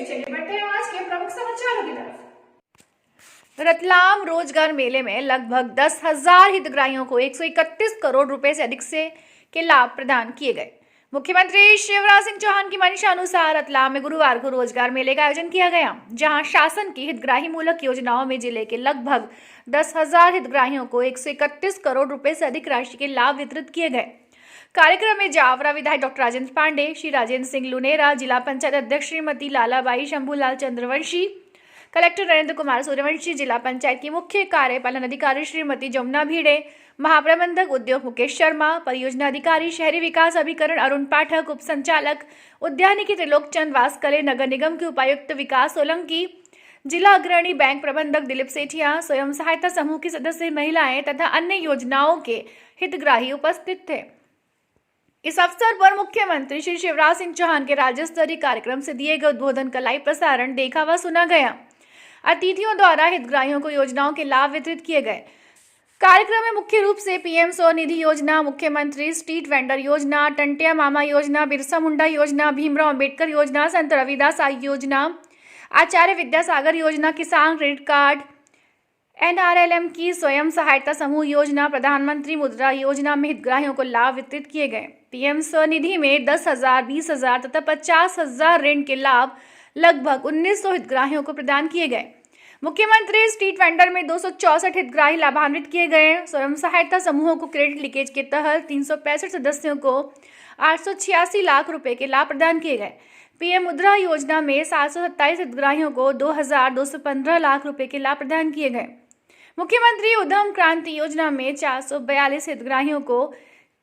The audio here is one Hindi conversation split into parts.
चलिए बढ़ते हैं आज के प्रमुख समाचारों की तरफ। रतलाम रोजगार मेले में लगभग 10,000 हितग्राहियों को 131 करोड़ रुपए से अधिक के लाभ प्रदान किए गए। मुख्यमंत्री शिवराज सिंह चौहान की मंशा अनुसार रतलाम में गुरुवार को रोजगार मेले का आयोजन किया गया, जहां शासन की हितग्राही मूलक योजनाओं में जिले के लगभग 10,000 हितग्राहियों को 131 करोड़ रुपए से अधिक राशि के लाभ वितरित किए गए। कार्यक्रम में जावरा विधायक डॉक्टर राजेंद्र पांडे, श्री राजेंद्र सिंह लुनेरा, जिला पंचायत अध्यक्ष श्रीमती लालाबाई शंभूलाल चंद्रवंशी, कलेक्टर नरेंद्र कुमार सूर्यवंशी, जिला पंचायत की मुख्य कार्यपालन अधिकारी श्रीमती जमुना भिड़े, महाप्रबंधक उद्योग मुकेश शर्मा, परियोजना अधिकारी शहरी विकास अभिकरण अरुण पाठक, उप संचालक उद्यानिकी त्रिलोक चंद वास्कले, नगर निगम के उपायुक्त विकास सोलंकी, जिला अग्रणी बैंक प्रबंधक दिलीप सेठिया, स्वयं सहायता समूह की सदस्य महिलाएं तथा अन्य योजनाओं के हितग्राही उपस्थित थे। इस अवसर पर मुख्यमंत्री श्री शिवराज सिंह चौहान के राज्य स्तरीय कार्यक्रम से दिए गए उद्बोधन का लाइव प्रसारण देखा व सुना गया। अतिथियों द्वारा हितग्राहियों को योजनाओं के लाभ वितरित किए गए। कार्यक्रम में मुख्य रूप से पीएम स्वनिधि योजना, मुख्यमंत्री स्ट्रीट वेंडर योजना, टंटिया मामा योजना, बिरसा मुंडा योजना, भीमराव अंबेडकर योजना, संत रविदास योजना, आचार्य विद्यासागर योजना, किसान क्रेडिट कार्ड, NRLM की स्वयं सहायता समूह योजना, प्रधानमंत्री मुद्रा योजना में हितग्राहियों को लाभ वितरित किए गए। पीएम स्वनिधि में 10,000, 20,000 तथा 50,000 ऋण के लाभ लगभग 1,900 हितग्राहियों को प्रदान किए गए। मुख्यमंत्री स्ट्रीट वेंडर में 264 हितग्राही लाभान्वित किए गए। स्वयं सहायता समूहों को क्रेडिट लीकेज के तहत 365 सदस्यों को 886 लाख रुपए के लाभ प्रदान किए गए। पीएम मुद्रा योजना में 727 हितग्राहियों को 2,215 लाख रुपए के लाभ प्रदान किए गए। मुख्यमंत्री उद्यम क्रांति योजना में 442 हितग्राहियों को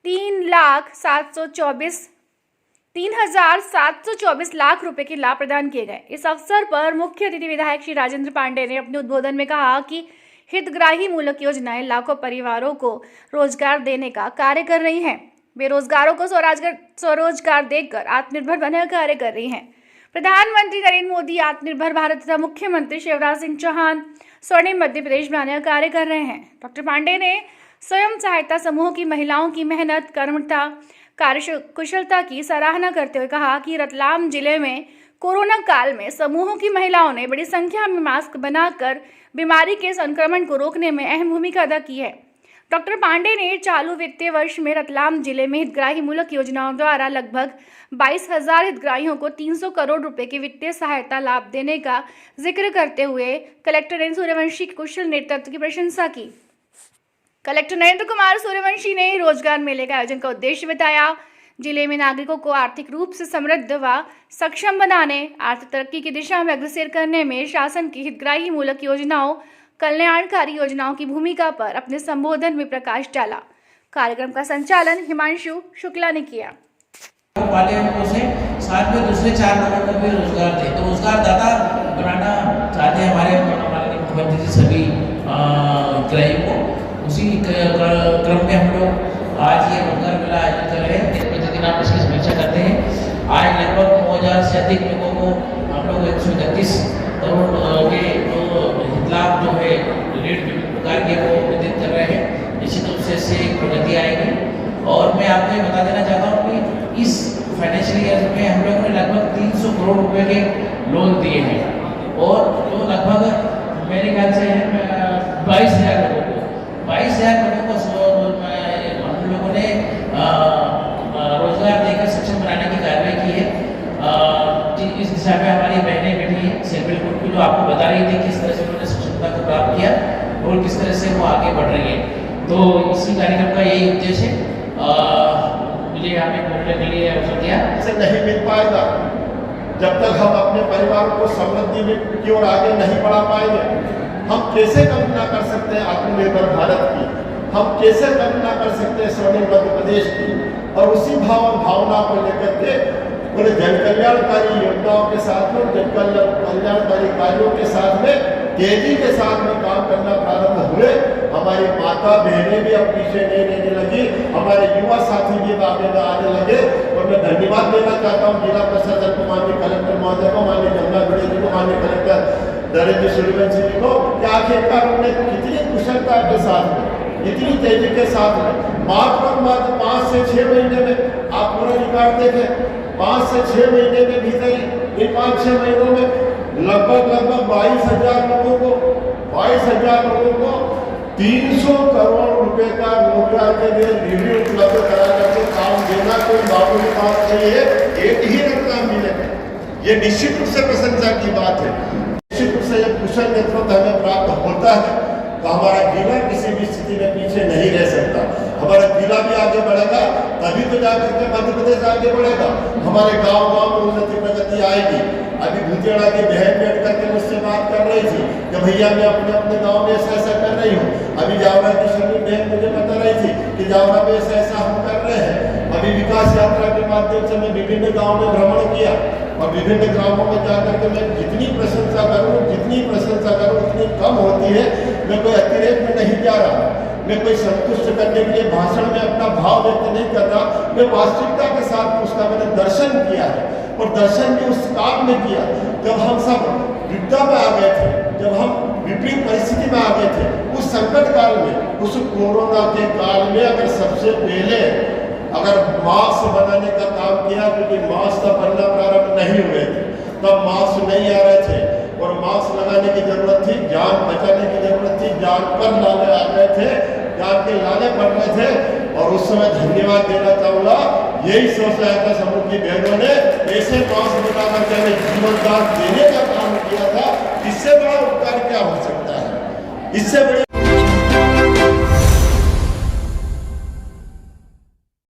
3,724 लाख रुपए के लाभ प्रदान किए गए। इस अवसर पर मुख्य अतिथि विधायक श्री राजेंद्र पांडे ने अपने उद्बोधन में कहा कि हितग्राही मूलक योजनाएं लाखों परिवारों को रोजगार देने का कार्य कर रही हैं। बेरोजगारों को स्वरोजगार देकर आत्मनिर्भर बनने का कार्य कर रही हैं। प्रधानमंत्री नरेंद्र मोदी आत्मनिर्भर भारत तथा मुख्यमंत्री शिवराज सिंह चौहान स्वर्णिम मध्य प्रदेश बनाने का कार्य कर रहे हैं। डॉक्टर पांडे ने स्वयं सहायता समूह की महिलाओं की मेहनत, कर्मठता, कार्यकुशलता की सराहना करते हुए कहा कि रतलाम जिले में कोरोना काल में समूहों की महिलाओं ने बड़ी संख्या में मास्क बनाकर बीमारी के संक्रमण को रोकने में अहम भूमिका अदा की है। डॉक्टर पांडे ने चालू वित्तीय वर्ष में रतलाम जिले में हितग्राही मूलक योजनाओं द्वारा लगभग 22,000 हितग्राहियों को 300 करोड़ रुपए की वित्तीय सहायता लाभ देने का जिक्र करते हुए कलेक्टर नरेंद्र सूर्यवंशी के कुशल नेतृत्व की प्रशंसा की। कलेक्टर नरेंद्र कुमार सूर्यवंशी ने रोजगार मेले का आयोजन का उद्देश्य बताया। जिले में नागरिकों को आर्थिक रूप से समृद्ध व सक्षम बनाने, आर्थिक तरक्की की दिशा में अग्रसर करने में शासन की हितग्राही मूलक योजनाओं, कल्याणकारी योजनाओं की भूमिका पर अपने संबोधन में प्रकाश डाला। कार्यक्रम का संचालन हिमांशु शुक्ला ने किया। वाले से साथ में दूसरे 4 लोगों को भी रोजगार दे, तो रोजगार दाता बनाना चाहते हैं हमारे मुख्यमंत्री जी सभी हितग्राही को। उसी क्रम में हम लोग आज ये रोजगार मेला आयोजित कर रहे हैं। प्रतिदिन आप इसकी समीक्षा करते हैं। आज लगभग 9,000 से अधिक लोगों को हम लोग 131 करोड़ के लाभ जो है ऋण विभिन्न प्रकार के वो वितरित कर रहे हैं। निश्चित रूप से इससे प्रगति आएगी। और मैं आपको ये बता देना चाहता हूँ कि इस फाइनेंशियल ईयर में हम लोगों ने लगभग 300 करोड़ रुपए के लोन दिए हैं और जो लगभग मेरे ख्याल से 22,000 लोगों को हम लोगों ने रोजगार देकर सक्षम बनाने की कार्रवाई की है। इस दिशा में हमारी बहनें बैठी हैं सेल्फ हेल्प ग्रुप की, जो आपको बता रही थी किस तरह से उन्होंने सक्षमता को प्राप्त किया और किस तरह से वो आगे बढ़ रही है। तो इसी कार्यक्रम का यही उद्देश्य है। मुझे यहाँ पे बोलने के लिए अवसर दिया। से नहीं मिल पाएगा जब तक हम अपने परिवार को समृद्धि की ओर आगे नहीं बढ़ा पाएंगे। हम कैसे कल्पना कर सकते हैं आत्मनिर्भर भारत की, हम कैसे कल्पना कर सकते हैं स्वर्णिम मध्य प्रदेश की। और उसी भावना को लेकर के पूरे जन कल्याणकारी योजनाओं के साथ में, जन कल्याणकारी कार्यों के साथ में तेजी के साथ में काम करना प्रारंभ हुए। हमारी माता बहनें भी अब पीछे नहीं रहने लगी, हमारे युवा साथी भी आगे लगे। और मैं धन्यवाद देना चाहता हूँ जिला प्रशासन को, माननीय कलेक्टर महोदय को, माननीय जमुना भिड़े जी को, माननीय कलेक्टर नरेंद्र सूर्यवंशी जी को, कि आखिरकार उन्होंने कितनी कुशलता के साथ में, इतनी तेजी के साथ में मात्र 5 से 6 महीने में आप पूरा रिकॉर्ड देखें। 5 से 6 महीने के भीतर ही इन 5-6 महीनों में लगभग 22,000 लोगों को 300 करोड़ रुपए का रोजगार के लिए डिग्री उपलब्ध करा करके काम देना कोई मामूली बात नहीं है। एक ही रकम मिलेगा, ये निश्चित रूप से प्रशंसा की बात है। निश्चित रूप से जब कुशल नेतृत्व हमें प्राप्त होता है तो हमारा जिला किसी भी स्थिति में पीछे नहीं रह सकता। हमारा जिला भी आगे बढ़ेगा, तभी तो जाकर के मध्य प्रदेश आगे बढ़ेगा। हमारे गांव में उन्नति प्रगति आएगी। अभी भूतेड़ा की बहन बैठ करके मुझसे बात कर रही थी कि भैया मैं अपने अपने गांव में ऐसा कर रही हूँ। अभी जावरा की शर्मी बहन मुझे बता रही थी कि जावरा में ऐसा हम कर रहे हैं। अभी विकास यात्रा के माध्यम से मैं विभिन्न गाँव में भ्रमण किया और विभिन्न ग्रामों में जाकर के मैं जितनी प्रशंसा करूं उतनी कम होती है। मैं कोई अतिरेक में नहीं जा रहा, मैं कोई संतुष्ट करने के लिए भाषण में अपना भाव व्यक्त नहीं कर रहा। मैं वास्तविकता के साथ उसका मैंने दर्शन किया है और दर्शन भी उस काल में किया जब हम सब विपदा में आ गए थे, जब हम विपरीत परिस्थिति में आ गए थे। उस संकट काल में, उस कोरोना के काल में अगर सबसे पहले मास्क बनाने का काम किया, क्योंकि मास्क का बनना प्रारंभ नहीं हुए थे, तब मास्क नहीं आ रहे थे और मास्क लगाने की जरूरत थी, जान बचाने की जरूरत थी, जान पर लाने आ गए थे, जान के लाने पड़ रहे थे। और उस समय धन्यवाद देना चाहूंगा यही स्व सहायता समूह की बहनों ने ऐसे मास्क बनाकर के हमें जीवनदान देने का काम किया था। इससे बड़ा उपकार क्या हो सकता है, इससे बड़ी